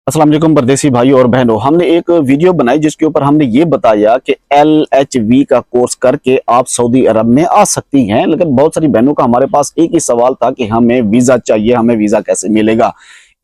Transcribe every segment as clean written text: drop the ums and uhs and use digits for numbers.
अस्सलाम वालेकुम परदेसी भाइयों और बहनों। हमने एक वीडियो बनाई जिसके ऊपर हमने ये बताया कि LHV का कोर्स करके आप सऊदी अरब में आ सकती हैं। लेकिन बहुत सारी बहनों का हमारे पास एक ही सवाल था कि हमें वीजा चाहिए, हमें वीजा कैसे मिलेगा।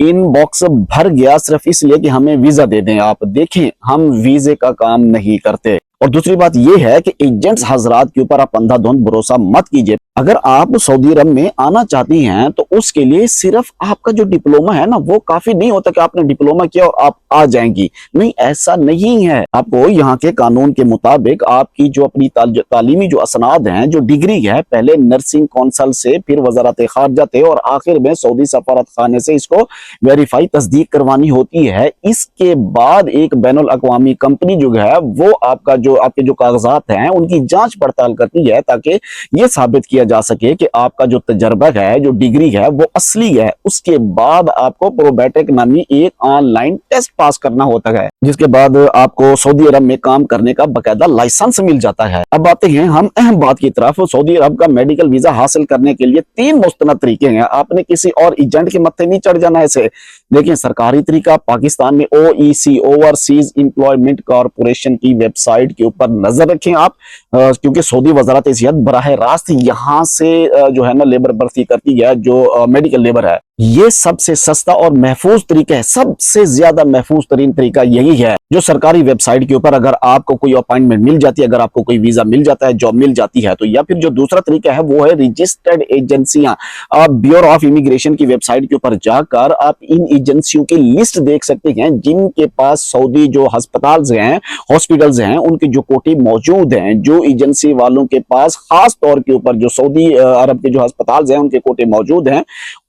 इनबॉक्स भर गया सिर्फ इसलिए कि हमें वीजा दे दें। आप देखें, हम वीजे का काम नहीं करते। और दूसरी बात यह है कि एजेंट्स हजरात के ऊपर आप अंधाधुंध भरोसा मत कीजिए। अगर आप सऊदी अरब में आना चाहती हैं तो उसके लिए सिर्फ आपका जो डिप्लोमा है ना, वो काफी नहीं होता कि आपने डिप्लोमा किया और आप आ जाएंगी। नहीं, ऐसा नहीं है। आपको यहाँ के कानून के मुताबिक आपकी जो अपनी तालीमी जो असनाद हैं, जो डिग्री है, पहले नर्सिंग कौंसल से, फिर वजारत खारजा थे और आखिर में सऊदी सफारत खाने से इसको वेरीफाई तस्दीक करवानी होती है। इसके बाद एक बैनुल अक़वामी कंपनी जो है वो आपके जो कागजात हैं उनकी जांच पड़ताल करती है, ताकि ये साबित किया जा सके कि आपका जो तजर्बा है, जो डिग्री है, वो असली है। उसके बाद आपको प्रोबेटेक नामी एक ऑनलाइन टेस्ट पास करना होता है, जिसके बाद आपको सऊदी अरब में काम करने का बकायदा लाइसेंस मिल जाता है। अब आते हैं हम अहम बात की तरफ। सऊदी अरब का मेडिकल वीजा हासिल करने के लिए 3 मुस्तनद तरीके हैं। आपने किसी और एजेंट के मत्थे नहीं चढ़ जाना ऐसे। देखिए, सरकारी तरीका पाकिस्तान में OEC ओवरसीज एम्प्लॉयमेंट कॉर्पोरेशन की वेबसाइट के ऊपर नजर रखें आप, क्योंकि सऊदी वजारत सेहत बराह रास्त यहाँ से जो है ना लेबर भर्ती करती है, जो मेडिकल लेबर है। ये सबसे सस्ता और महफूज तरीका है। सबसे ज्यादा महफूज तरीन तरीका यही है, जो सरकारी वेबसाइट के ऊपर अगर आपको कोई अपॉइंटमेंट मिल जाती है, अगर आपको कोई वीजा मिल जाता है, जॉब मिल जाती है तो। या फिर जो दूसरा तरीका है वो है रजिस्टर्ड एजेंसियां। आप ब्यूरो ऑफ इमिग्रेशन की वेबसाइट के ऊपर जाकर आप इन एजेंसियों की लिस्ट देख सकते हैं, जिनके पास सऊदी जो अस्पताल हैं, हॉस्पिटल्स हैं, उनके जो कोटे मौजूद हैं। जो एजेंसी वालों के पास खास तौर के ऊपर जो सऊदी अरब के जो अस्पताल हैं उनके कोटे मौजूद हैं,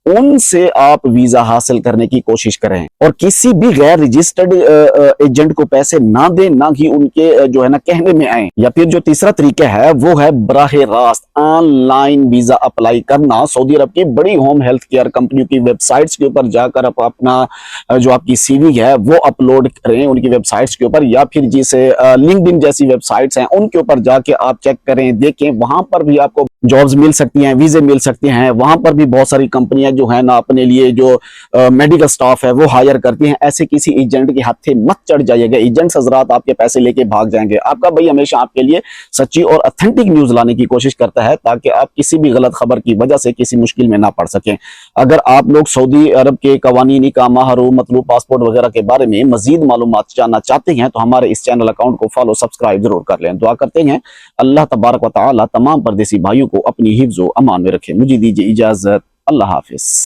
उनसे आप वीजा हासिल करने की कोशिश करें। और किसी भी गैर रजिस्टर्ड एजेंट को पैसे ना दें, ना ही उनके जो है ना कहने में आए। या फिर जो तीसरा तरीका है वो है बराह रास्त ऑनलाइन वीजा अप्लाई करना। सऊदी अरब की बड़ी होम हेल्थ केयर कंपनियों की वेबसाइट्स के ऊपर जाकर आप अपना जो आपकी CV है वो अपलोड करें उनकी वेबसाइट्स के ऊपर, या फिर जिसे लिंक्डइन जैसी वेबसाइट्स हैं उनके ऊपर जाके आप चेक करें, देखें। वहां पर भी आपको जॉब्स मिल सकती हैं, वीजे मिल सकते हैं। वहां पर भी बहुत सारी कंपनियां जो है ना अपने लिए जो मेडिकल स्टाफ है वो हायर करती हैं। ऐसे किसी एजेंट के हाथे मत चढ़ जाइएगा। एजेंट्स हजरात आपके पैसे लेके भाग जाएंगे। आपका भाई हमेशा आपके लिए सच्ची और ऑथेंटिक न्यूज लाने की कोशिश करता है, ताकि आप किसी भी गलत खबर की वजह से किसी मुश्किल में ना पड़ सकें। अगर आप लोग सऊदी अरब के कवानीन, इकामा, हरूम, मतलूब, पासपोर्ट वगैरह के बारे में मजीद मालूमात जानना चाहते हैं तो हमारे इस चैनल अकाउंट को फॉलो, सब्सक्राइब जरूर कर लें। दुआ करते हैं अल्लाह तबारक व तआला तमाम परदेसी भाइयों को अपनी हिफ्ज़ व अमान में रखे। मुझे दीजिए इजाजत। अल्लाह हाफिज।